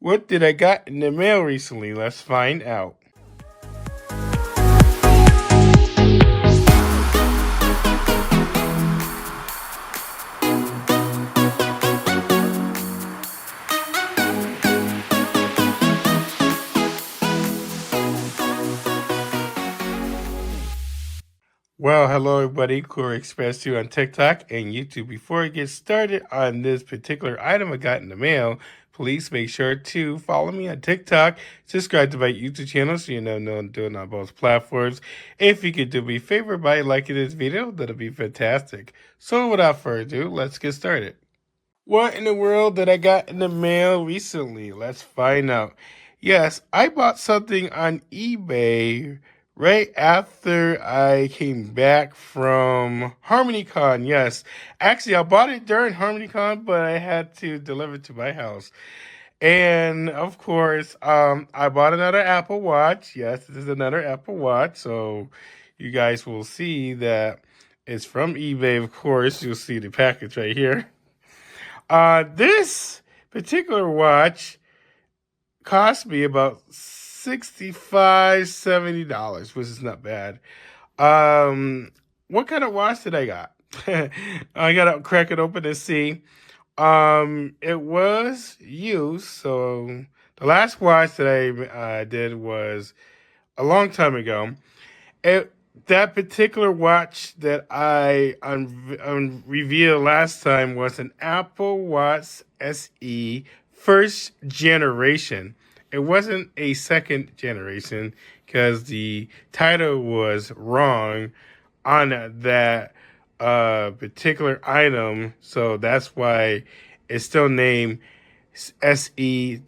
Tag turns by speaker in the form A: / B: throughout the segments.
A: What did I got in the mail recently? Let's find out. Well, hello everybody, Koreyexpress2 on TikTok and YouTube. Before I get started on this particular item I got in the mail, please make sure to follow me on TikTok, subscribe to my YouTube channel so you know I'm doing on both platforms. If you could do me a favor by liking this video, that'll be fantastic. So without further ado, let's get started. What in the world did I got in the mail recently? Let's find out. Yes, I bought something on eBay right after I came back from HarmonyCon. Yes, actually, I bought it during HarmonyCon, but I had to deliver it to my house. And of course, I bought another Apple Watch. Yes, this is another Apple Watch. So you guys will see that it's from eBay. Of course, you'll see the package right here. This particular watch cost me about $65-70, which is not bad. What kind of watch did I got? I gotta crack it open and see. It was used, so the last watch that I did was a long time ago. That particular watch that I revealed last time was an Apple Watch SE first generation. It wasn't a second generation because the title was wrong on that particular item. So that's why it's still named SE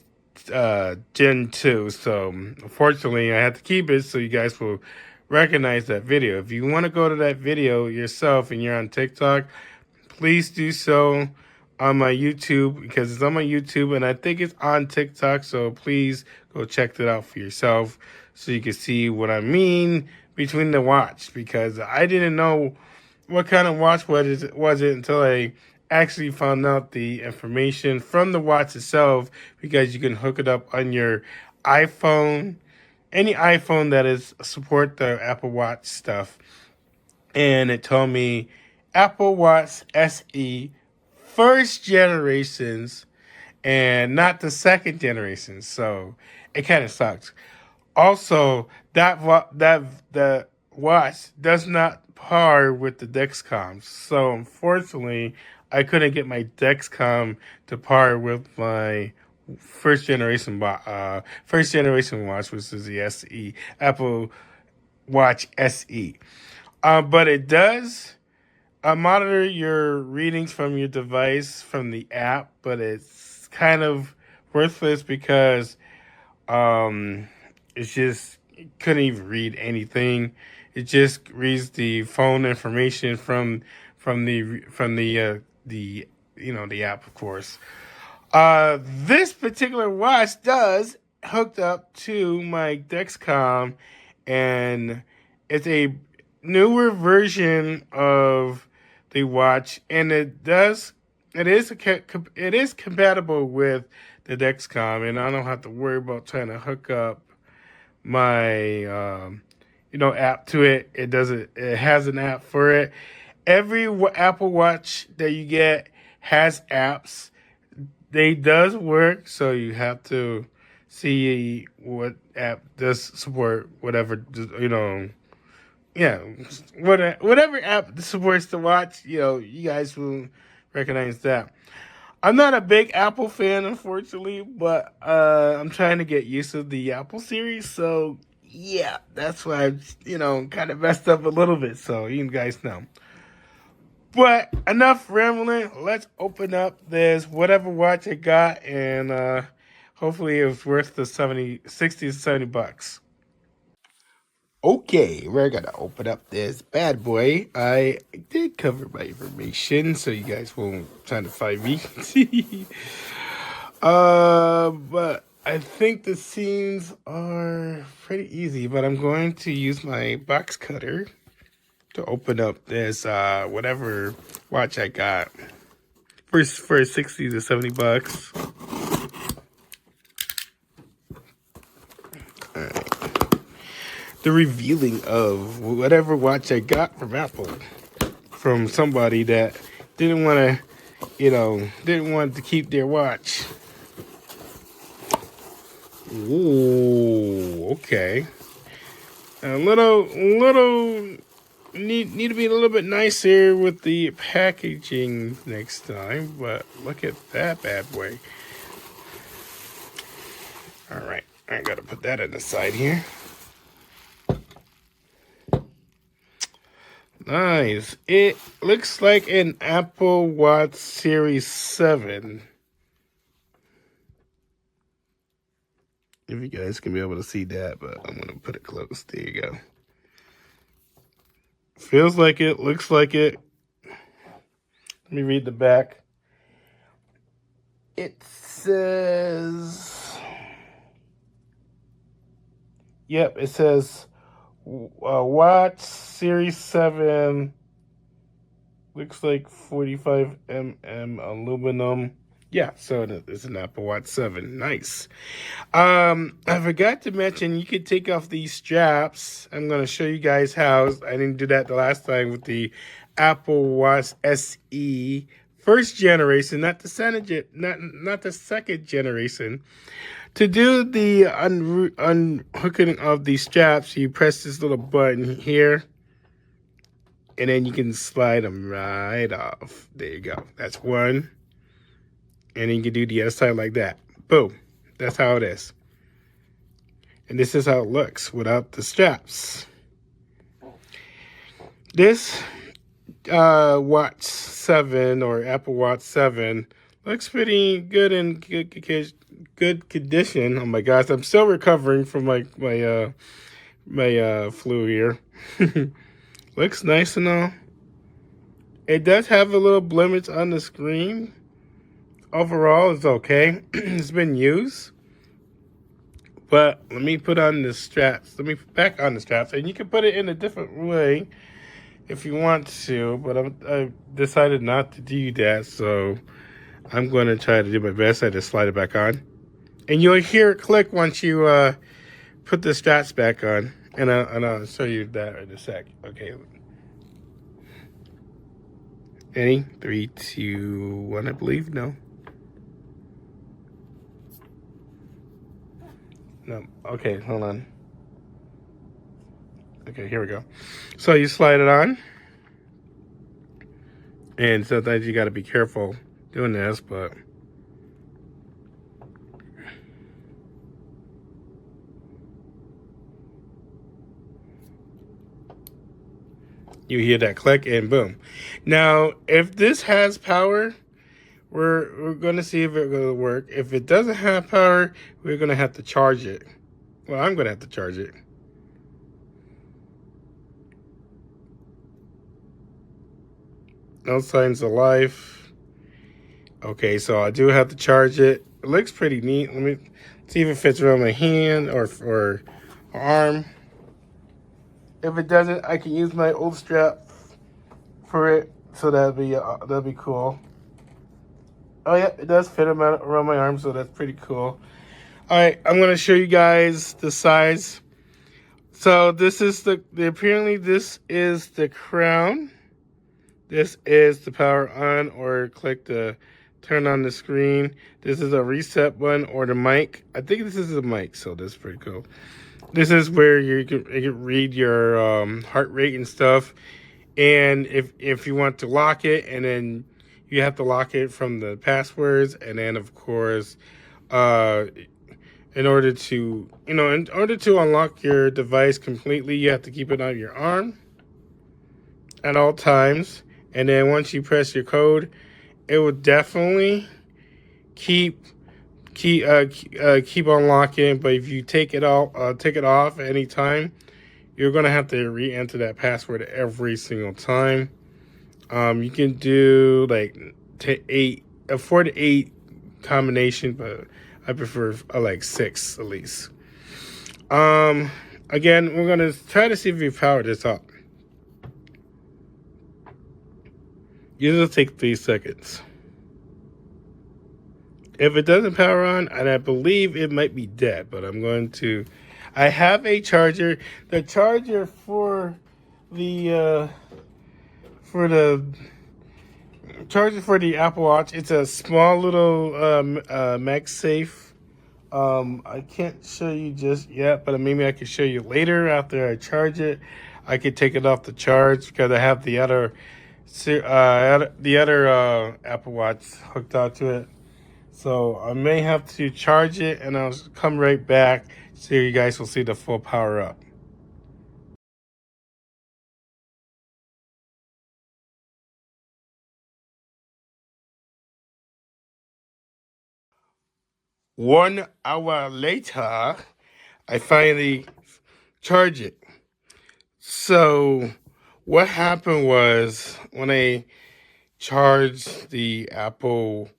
A: Gen 2. So unfortunately, I had to keep it so you guys will recognize that video. If you want to go to that video yourself and you're on TikTok, please do so on my YouTube because it's on my YouTube and I think it's on TikTok. So please go check that out for yourself so you can see what I mean between the watch, because I didn't know what kind of watch was it until I actually found out the information from the watch itself, because you can hook it up on your iPhone, any iPhone that is support the Apple Watch stuff. And it told me Apple Watch SE first generations and not the second generation. So it kind of sucks. Also, the watch does not par with the Dexcom. So unfortunately, I couldn't get my Dexcom to par with my first generation watch, which is the SE, Apple Watch SE. But it does monitor your readings from your device from the app, but it's kind of worthless because it's just, it couldn't even read anything. It just reads the phone information from the the app, of course. This particular watch does hooked up to my Dexcom, and it's a newer version of the watch, and it is compatible with the Dexcom, and I don't have to worry about trying to hook up my app to it. It has an app for it. Every Apple Watch that you get has apps. They does work, so you have to see what app does support whatever, yeah, whatever app supports the watch, you guys will recognize that. I'm not a big Apple fan, unfortunately, but I'm trying to get used to the Apple series, so yeah, that's why I've, kind of messed up a little bit, so you guys know. But enough rambling. Let's open up this whatever watch I got, and hopefully it was worth the 60 to 70 bucks. Okay, we're gonna open up this bad boy. I did cover my information, so you guys won't try to find me. But I think the scenes are pretty easy, but I'm going to use my box cutter to open up this whatever watch I got for 60 to 70 bucks. the revealing of whatever watch I got from Apple, from somebody that didn't want to, didn't want to keep their watch. Ooh, okay. A little need to be a little bit nicer with the packaging next time, but look at that bad boy. All right, I gotta put that in the side here. Nice. It looks like an Apple Watch Series 7. If you guys can be able to see that, but I'm going to put it close. There you go. Feels like it. Looks like it. Let me read the back. It says... Yep, it says... Watch Series 7, looks like 45 mm aluminum. Yeah, so it's an Apple Watch 7. Nice. I forgot to mention you could take off these straps. I'm going to show you guys how. I didn't do that the last time with the Apple Watch SE first generation, not the second generation. To do the unhooking of these straps, you press this little button here, and then you can slide them right off. There you go. That's one. And then you can do the other side like that. Boom. That's how it is. And this is how it looks without the straps. This Watch 7 or Apple Watch 7 looks pretty good in good condition. Oh my gosh, I'm still recovering from my flu here. Looks nice and all. It does have a little blemish on the screen. Overall, it's okay. It's been used. But let me put on the straps. Let me back on the straps, and you can put it in a different way if you want to. But I decided not to do that, so I'm going to try to do my best. I just slide it back on. And you'll hear it click once you put the straps back on. And I'll show you that in a sec. Okay. Ready? 3, 2, 1, I believe. No. No. Okay, hold on. Okay, here we go. So you slide it on. And sometimes you got to be careful doing this, but... You hear that click and boom. Now, if this has power, we're going to see if it's going to work. If it doesn't have power, we're going to have to charge it. Well, I'm going to have to charge it. No signs of life. Okay, so I do have to charge it. It looks pretty neat. Let me see if it fits around my hand or arm. If it doesn't, I can use my old strap for it, so that'd be cool. Oh yeah, it does fit around my arm, so that's pretty cool. All right, I'm gonna show you guys the size. So this is apparently this is the crown. This is the power on or click to turn on the screen. This is a reset button or the mic. I think this is the mic, so that's pretty cool. This is where you can read your heart rate and stuff. And if you want to lock it, and then you have to lock it from the passwords. And then, of course, in order to unlock your device completely, you have to keep it on your arm at all times. And then once you press your code, it will definitely keep unlocking. But if you take it off at any time, you're gonna have to re-enter that password every single time. You can do like 4 to 8 combination, but I prefer like 6 at least. Again, we're gonna try to see if we power this up. Usually take 3 seconds. If it doesn't power on, and I believe it might be dead, but I'm going to I have a charger. The charger for the charger for the Apple Watch. It's a small little MagSafe. I can't show you just yet, but maybe I can show you later after I charge it. I could take it off the charge because I have the other Apple Watch hooked out to it. So I may have to charge it, and I'll come right back so you guys will see the full power up. One hour later, I finally charge it. So what happened was when I charged the Apple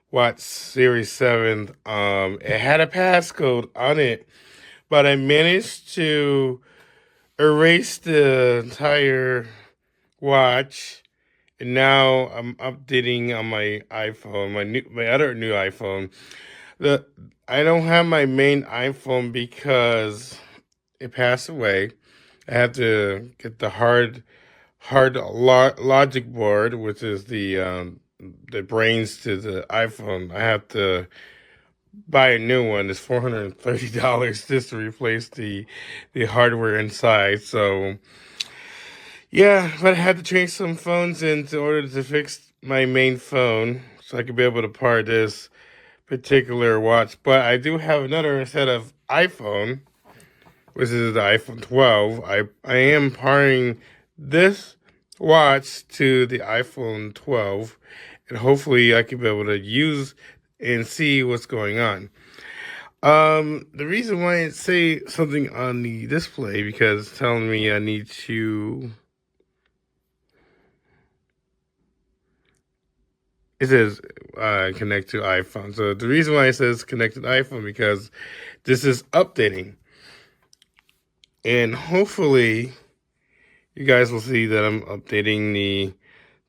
A: Watch Series 7, it had a passcode on it, but I managed to erase the entire watch, and now I'm updating on my iPhone, my other new iPhone. I don't have my main iPhone because it passed away. I have to get the logic board, which is the brains to the iPhone. I have to buy a new one. It's $430 just to replace the hardware inside. So yeah, but I had to change some phones in order to fix my main phone so I could be able to power this particular watch. But I do have another set of iPhone, which is the iPhone 12. I am powering this watch to the iPhone 12, and hopefully I can be able to use and see what's going on. The reason why it say something on the display because it's telling me I need to. It says connect to iPhone. So the reason why it says connect to iPhone because this is updating, and hopefully you guys will see that I'm updating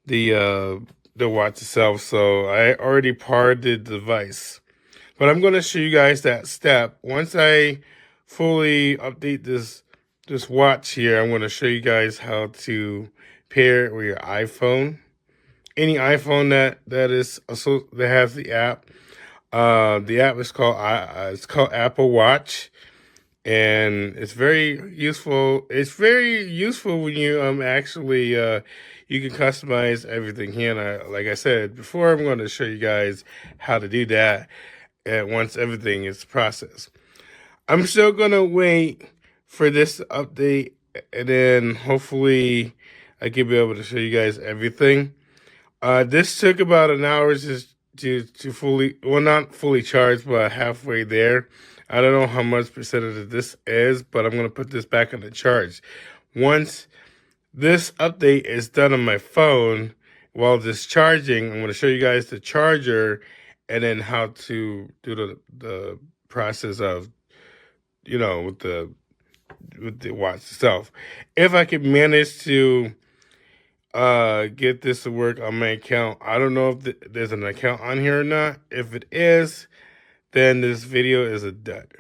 A: the watch itself. So I already powered the device, but I'm going to show you guys that step once I fully update this watch here. I'm going to show you guys how to pair it with your iPhone, any iPhone that has the app. The app is called Apple Watch. And it's very useful. It's very useful when you actually you can customize everything here. And like I said before, I'm going to show you guys how to do that once everything is processed. I'm still going to wait for this to update, and then hopefully I can be able to show you guys everything. This took about an hour just to fully, well, not fully charged, but halfway there. I don't know how much percentage this is, but I'm going to put this back on the charge. Once this update is done on my phone while this charging, I'm going to show you guys the charger and then how to do the process of, with the watch itself. If I can manage to get this to work on my account. I don't know if there's an account on here or not. If it is, then this video is a dud.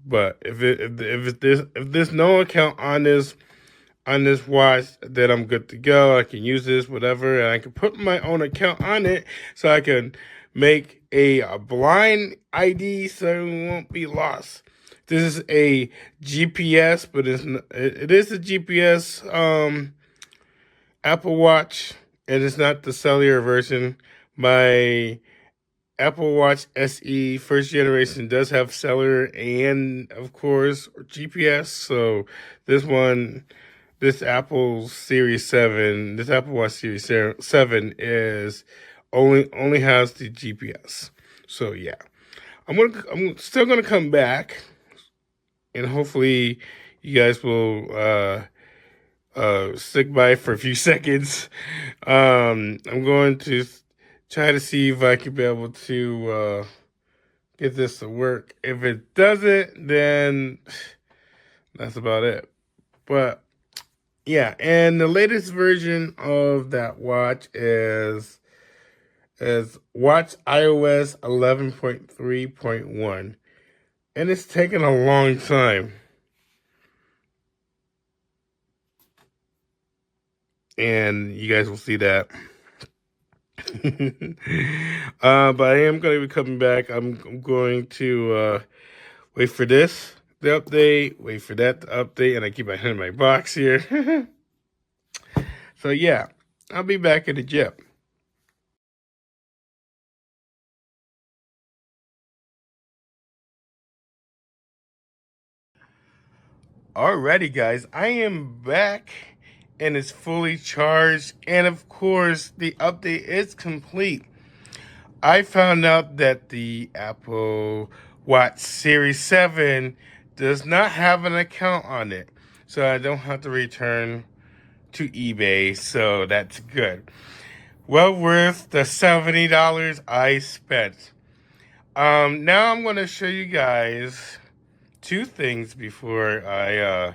A: But if there's no account on this watch, then I'm good to go. I can use this, whatever, and I can put my own account on it so I can make a blind ID so it won't be lost. This is a GPS, but it is a GPS Apple Watch, and it's not the cellular version. My Apple Watch SE first generation does have cellular and, of course, GPS. So this Apple Watch Series 7 is only has the GPS. So yeah, I'm still gonna come back, and hopefully you guys will stick by for a few seconds. I'm going to try to see if I can be able to get this to work. If it doesn't, then that's about it. But yeah, and the latest version of that watch is Watch iOS 11.3.1, and it's taken a long time. and you guys will see that. But I am going to be coming back. I'm going to wait for this, the update, wait for that to update, and I keep my hand in my box here. So yeah, I'll be back in the gym. Alrighty, guys, I am back and it's fully charged, and of course the update is complete. I found out that the Apple Watch Series 7 does not have an account on it, so I don't have to return to eBay, so that's good. Well worth the $70 I spent. Now I'm going to show you guys two things before I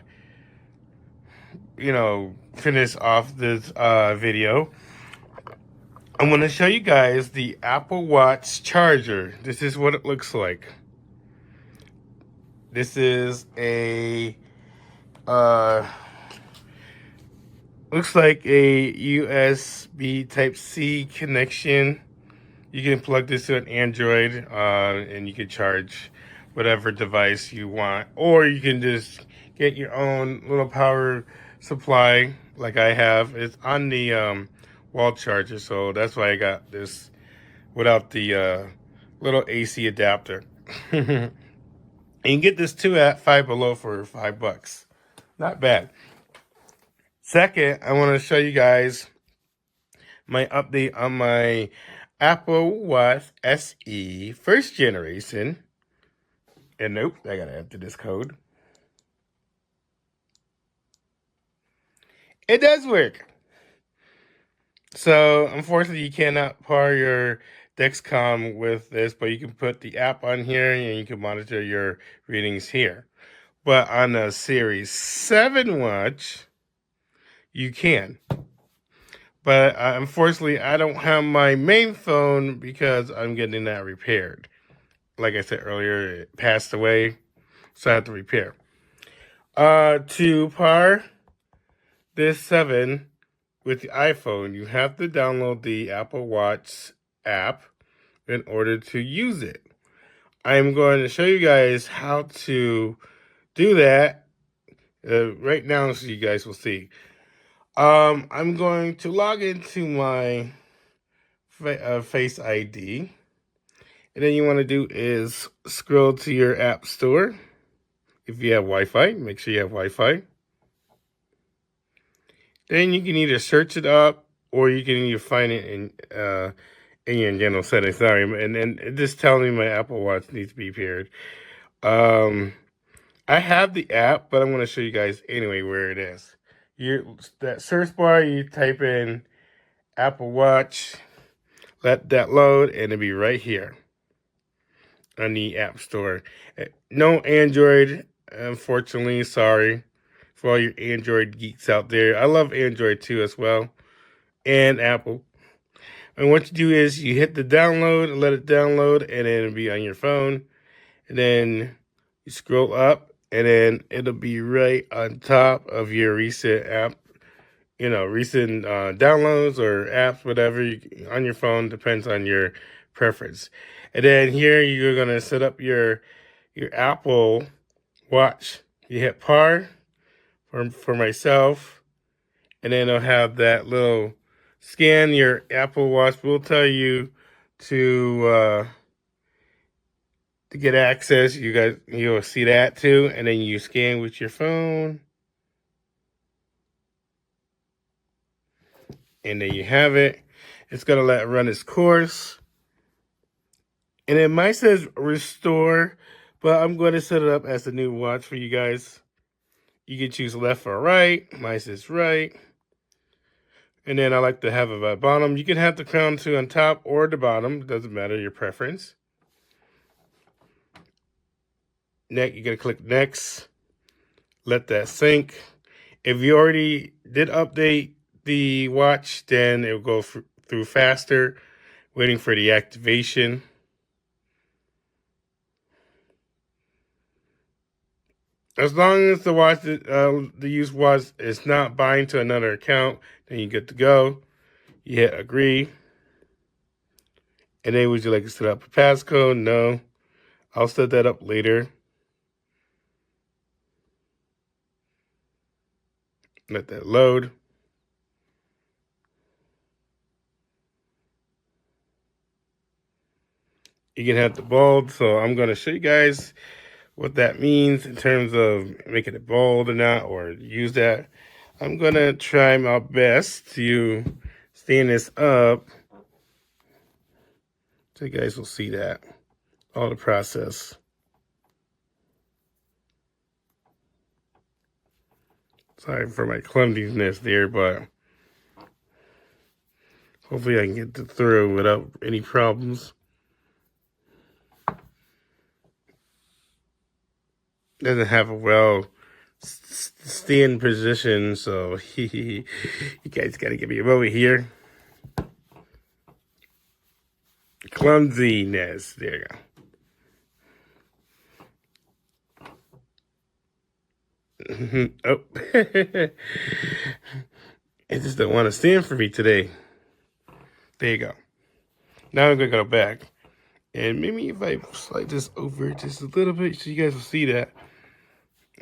A: finish off this video. I'm going to show you guys the Apple Watch charger. This is what it looks like. This is a looks like a USB Type-C connection. You can plug this to an Android and you can charge whatever device you want, or you can just get your own little power supply like I have. It's on the wall charger, so that's why I got this without the little AC adapter. And you can get this too at Five Below for $5. Not bad. Second, I want to show you guys my update on my Apple Watch SE first generation. And nope, I gotta enter this code. It does work. So unfortunately, you cannot pair your Dexcom with this, but you can put the app on here and you can monitor your readings here. But on the Series 7 watch, you can. But unfortunately, I don't have my main phone because I'm getting that repaired. Like I said earlier, it passed away, so I have to repair. To pair this 7 with the iPhone, you have to download the Apple Watch app in order to use it. I'm going to show you guys how to do that right now, so you guys will see. I'm going to log into my Face ID. And then you want to do is scroll to your app store. If you have Wi-Fi, make sure you have Wi-Fi. Then you can either search it up or you can either find it in your general settings. Sorry, and it just telling me my Apple Watch needs to be paired. I have the app, but I'm going to show you guys anyway where it is. That search bar, you type in Apple Watch, let that load, and it'll be right here on the App Store. No Android, unfortunately. Sorry for all your Android geeks out there. I love Android too as well, and Apple. And what you do is you hit the download, let it download, and then it'll be on your phone. And then you scroll up, and then it'll be right on top of your recent app. Recent downloads or apps, whatever on your phone, depends on your preference. And then here you're gonna set up your Apple Watch. You hit par for myself, and then it'll have that little scan. Your Apple Watch will tell you to get access. You'll see that too, and then you scan with your phone. And there you have it. It's going to let it run its course. And it might says restore, but I'm going to set it up as a new watch for you guys. You can choose left or right. Mine says right. And then I like to have it at the bottom. You can have the crown too on top or the bottom. It doesn't matter, your preference. Next, you're going to click next. Let that sync. If you already did update the watch, then it will go through faster, waiting for the activation. As long as the watch, the used watch is not bind to another account, then you're good to go. You hit agree. And then would you like to set up a passcode? No. I'll set that up later. Let that load. You can have the bold, so I'm going to show you guys what that means in terms of making it bold or not, or use that. I'm going to try my best to stand this up so you guys will see that, all the process. Sorry for my clumsiness there, but hopefully I can get it through without any problems. Doesn't have a well stand position, so you guys got to give me a moment here. Clumsiness. There you go. Oh. It just don't want to stand for me today. There you go. Now I'm going to go back. And maybe if I slide this over just a little bit so you guys will see that.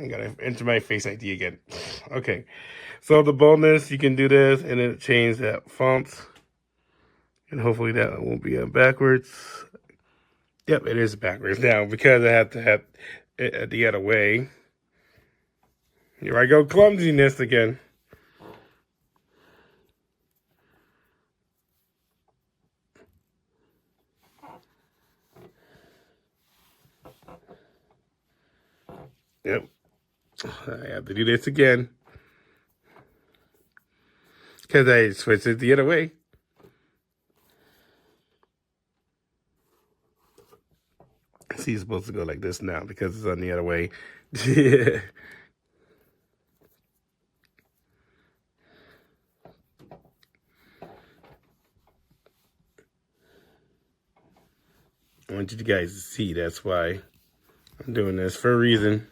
A: I gotta enter my Face ID again. Okay. So the boldness, you can do this and then change that font. And hopefully that won't be backwards. Yep, it is backwards now because I have to have it the other way. Here I go, clumsiness again. Yep. I have to do this again. Because I switched it the other way. See, it's supposed to go like this now because it's on the other way. Yeah. I want you guys to see, that's why I'm doing this for a reason.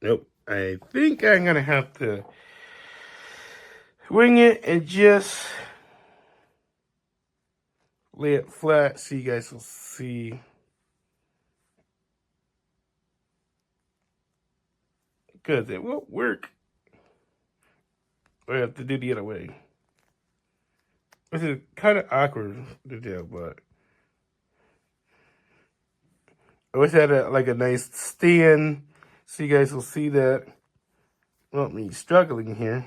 A: Nope. I think I'm going to have to wing it and just lay it flat so you guys will see. Because it won't work. I have to do the other way. Which is kind of awkward to do, but I wish I had a nice stand so you guys will see that. Not me struggling here.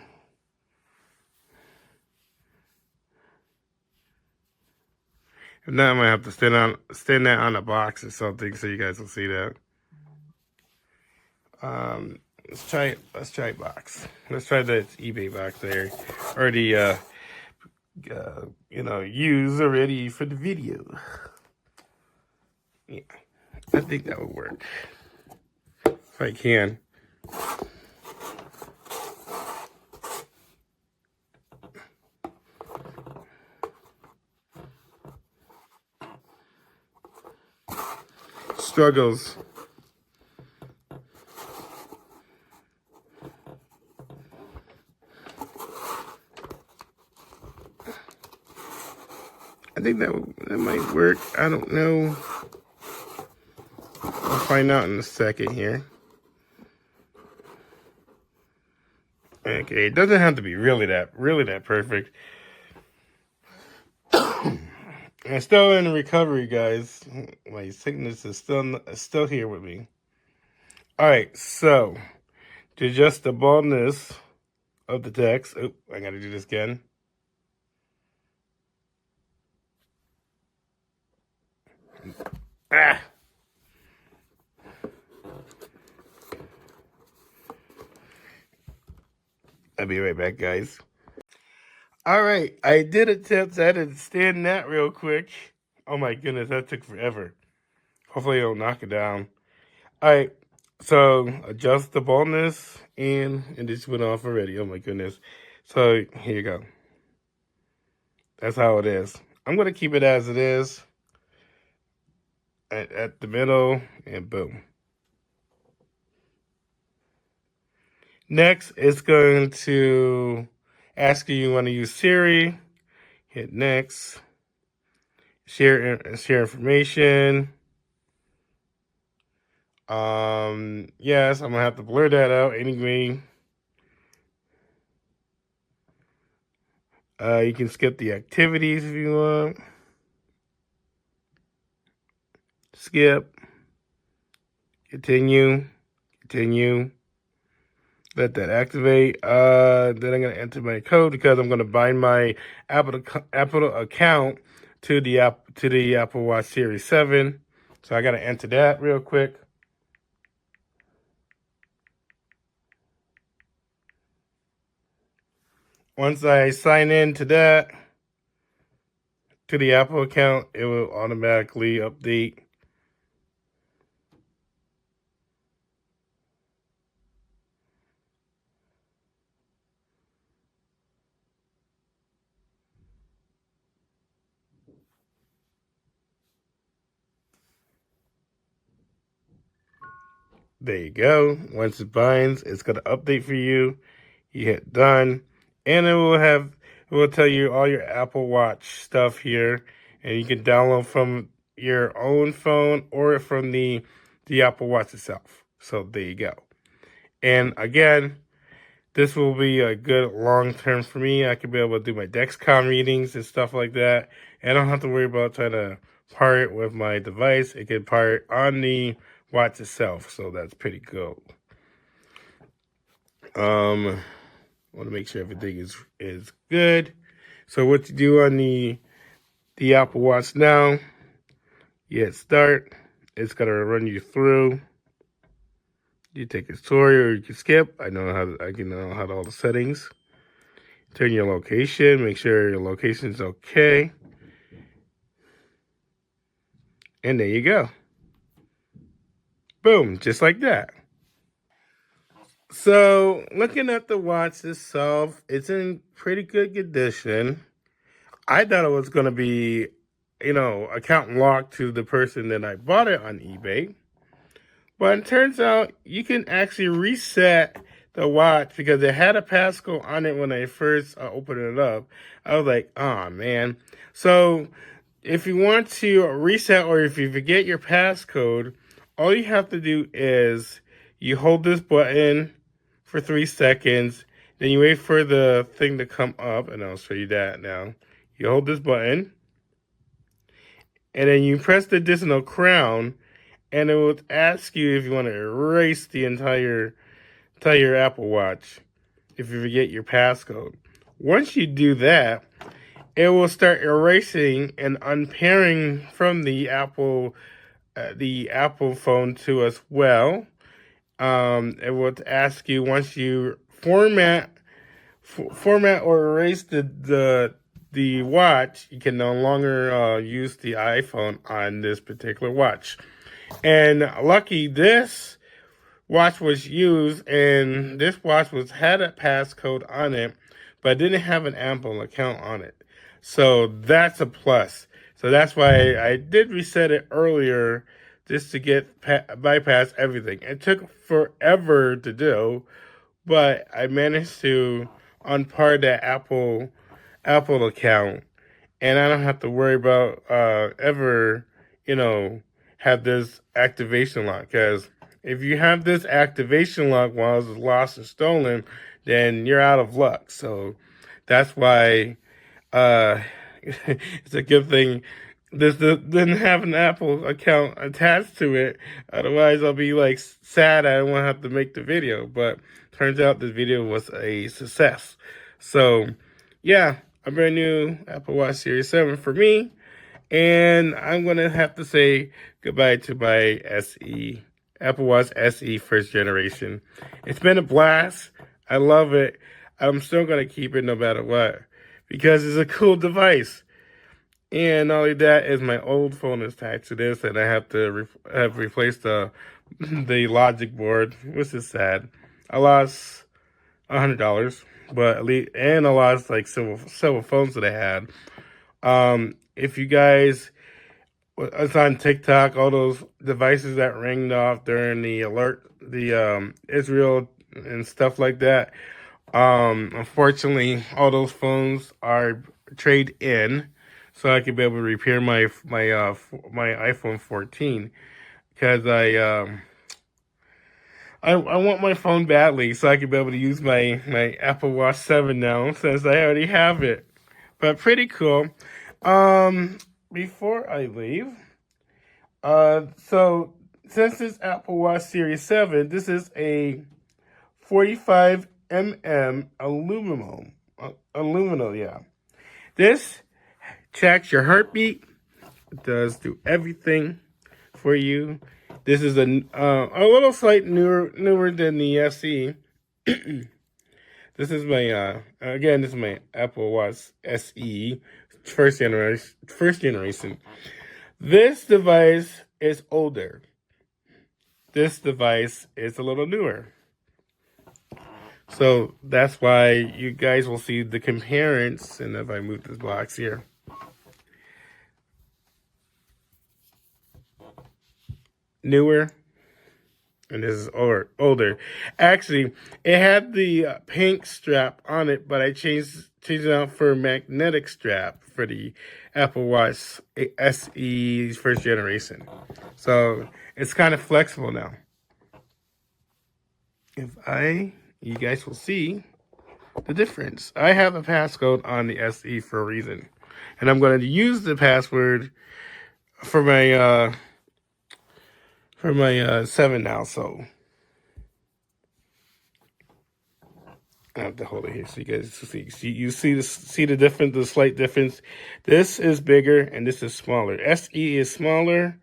A: If not, I might have to stand that on a box or something so you guys will see that. Let's try box. Let's try the eBay box there. Already used already for the video. Yeah. I think that would work. If I can. Struggles. I think that might work. I don't know. I'll find out in a second here. Okay, it doesn't have to be really that perfect. I'm still in recovery, guys. My sickness is still here with me. All right, so to adjust the boldness of the text, oh, I gotta do this again. Ah. I'll be right back, guys. All right, I did attempt. I had to stand that real quick. Oh my goodness, that took forever. Hopefully it'll knock it down. All right, so adjust the boldness, and it just went off already. Oh my goodness. So here you go. That's how it is. I'm going to keep it as it is. at the middle, and boom. Next, it's going to ask you want to use Siri. Hit next. Share information. Yes, I'm gonna have to blur that out anyway. You can skip the activities if you want. Skip. Continue. Continue. Let that activate. Then I'm gonna enter my code because I'm gonna bind my Apple account to the Apple Watch Series 7. So I gotta enter that real quick. Once I sign in to that, to the Apple account, it will automatically update. There you go. Once it binds, it's going to update for you. You hit done, and it will tell you all your Apple Watch stuff here, and you can download from your own phone or from the Apple Watch itself. So there you go. And again, this will be a good long term for me. I can be able to do my Dexcom readings and stuff like that, and I don't have to worry about trying to pair it with my device. It can pair it on the watch itself, so that's pretty cool. Want to make sure everything is good. So what you do on the Apple Watch now, you hit start. It's gonna run you through. You take a tutorial, or you can skip. I can know how to all the settings. Turn your location. Make sure your location's okay. And there you go. Boom, just like that. So, looking at the watch itself, it's in pretty good condition. I thought it was going to be, account locked to the person that I bought it on eBay. But it turns out you can actually reset the watch because it had a passcode on it when I first opened it up. I was like, oh, man. So, if you want to reset or if you forget your passcode, all you have to do is you hold this button for 3 seconds, then you wait for the thing to come up, and I'll show you that now. You hold this button, and then you press the additional crown, and it will ask you if you want to erase the entire Apple Watch if you forget your passcode. Once you do that, it will start erasing and unpairing from the Apple phone to as well. It will ask you once you format or erase the watch, you can no longer use the iPhone on this particular watch. And lucky this watch was used, and this watch had a passcode on it, but didn't have an Apple account on it. So that's a plus. So that's why I did reset it earlier, just to bypass everything. It took forever to do, but I managed to unpar that Apple account, and I don't have to worry about ever, have this activation lock. Because if you have this activation lock while it's lost or stolen, then you're out of luck. So that's why it's a good thing this didn't have an Apple account attached to it. Otherwise, I'll be like sad I won't have to make the video. But turns out this video was a success. So yeah, a brand new Apple Watch Series 7 for me. And I'm going to have to say goodbye to my SE, Apple Watch SE first generation. It's been a blast. I love it. I'm still going to keep it no matter what because it's a cool device. And not only that, is my old phone is attached to this, and I have to have replaced the logic board, which is sad. I lost $100, but at least, and I lost like several phones that I had. If you guys it's on TikTok, all those devices that rang off during the alert, the Israel and stuff like that. Unfortunately, all those phones are trade in, so I could be able to repair my iPhone 14 because I want my phone badly so I could be able to use my Apple Watch 7 now since I already have it. But pretty cool. Um, Before I leave, so since this Apple Watch Series 7, this is a 45 aluminum. Aluminum, yeah. This tracks your heartbeat. It does do everything for you. This is a little slight newer than the SE. This is my again. This is my Apple Watch SE, first generation. First generation. This device is older. This device is a little newer. So that's why you guys will see the comparison. And if I move this box here, newer, and this is older. Actually, it had the pink strap on it, but I changed it out for a magnetic strap for the Apple Watch SE first generation. So it's kind of flexible now. You guys will see the difference. I have a passcode on the SE for a reason, and I'm going to use the password for my 7 now. So I have to hold it here so you guys see. See the difference, the slight difference. This is bigger and this is smaller. SE is smaller,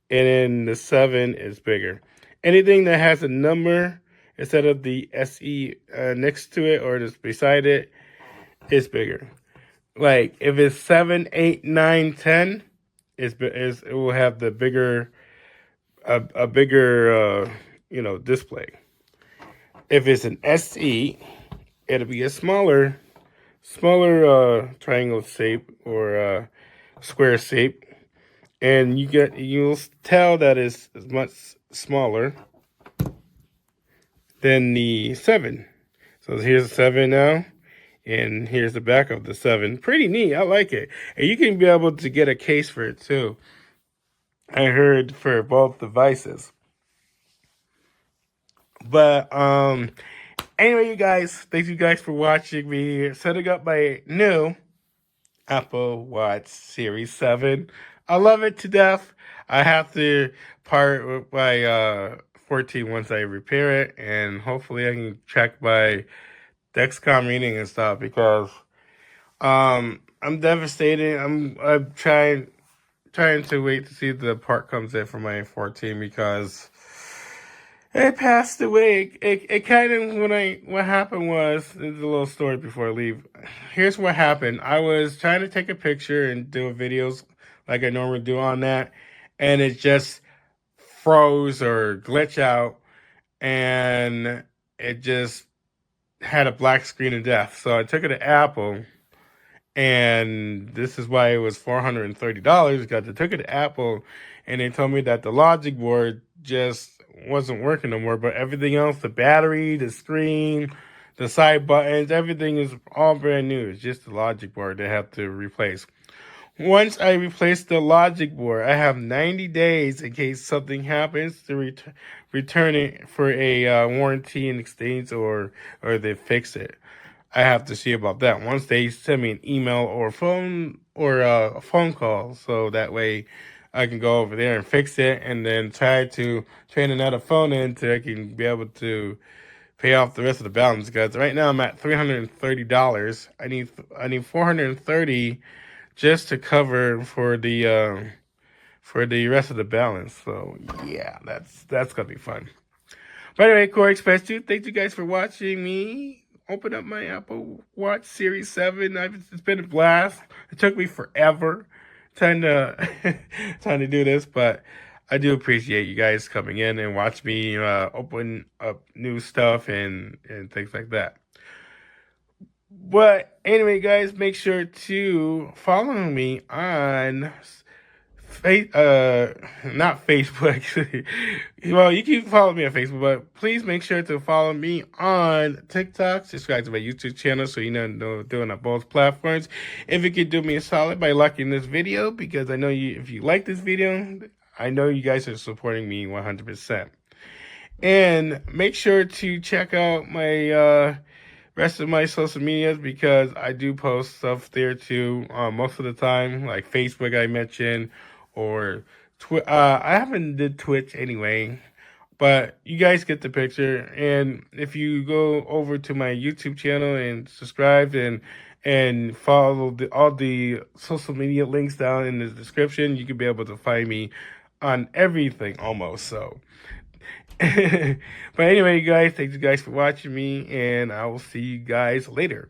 A: and then the 7 is bigger. Anything that has a number instead of the SE next to it or just beside it is bigger. Like if it's 7, 8, 9, 10, it will have the bigger a bigger display. If it's an SE, it'll be a smaller triangle shape or square shape, and you'll tell that it's much smaller than the 7. So here's the 7 now, and here's the back of the 7. Pretty neat. I like it, and you can be able to get a case for it too. I heard for both devices. But anyway, you guys, thank you guys for watching me setting up my new Apple Watch Series 7. I love it to death. I have to part with my 14 once I repair it, and hopefully I can check my Dexcom reading and stuff because I'm devastated. I'm trying to wait to see if the part comes in for my 14 because it passed away. It kind of what happened was, there's a little story before I leave. Here's what happened. I was trying to take a picture and do videos like I normally do on that, and it just froze or glitch out, and it just had a black screen of death. So I took it to Apple, and this is why it was $430 because I took it to Apple, and they told me that the logic board just wasn't working no more, but everything else, the battery, the screen, the side buttons, everything is all brand new. It's just the logic board they have to replace. Once I replace the logic board, I have 90 days in case something happens to return it for a warranty and exchange or they fix it. I have to see about that. Once they send me an email or a phone call, so that way I can go over there and fix it, and then try to train another phone in so I can be able to pay off the rest of the balance. Because right now I'm at $330. I need $430 just to cover for the rest of the balance. So yeah, that's gonna be fun. By the way, Koreyexpress2, thank you guys for watching me open up my Apple Watch Series 7. It's been a blast. It took me forever trying to do this, but I do appreciate you guys coming in and watch me open up new stuff and things like that. But anyway, guys, make sure to follow me on not Facebook. Well, you can follow me on Facebook, but please make sure to follow me on TikTok. Subscribe to my YouTube channel so you know doing on both platforms. If you could do me a solid by liking this video, because I know if you like this video, I know you guys are supporting me 100%. And make sure to check out my rest of my social medias, because I do post stuff there too most of the time, like Facebook I mentioned, or I haven't did Twitch anyway, but you guys get the picture. And if you go over to my YouTube channel and subscribe and follow all the social media links down in the description, you can be able to find me on everything almost. So but anyway, you guys, thank you guys for watching me, and I will see you guys later.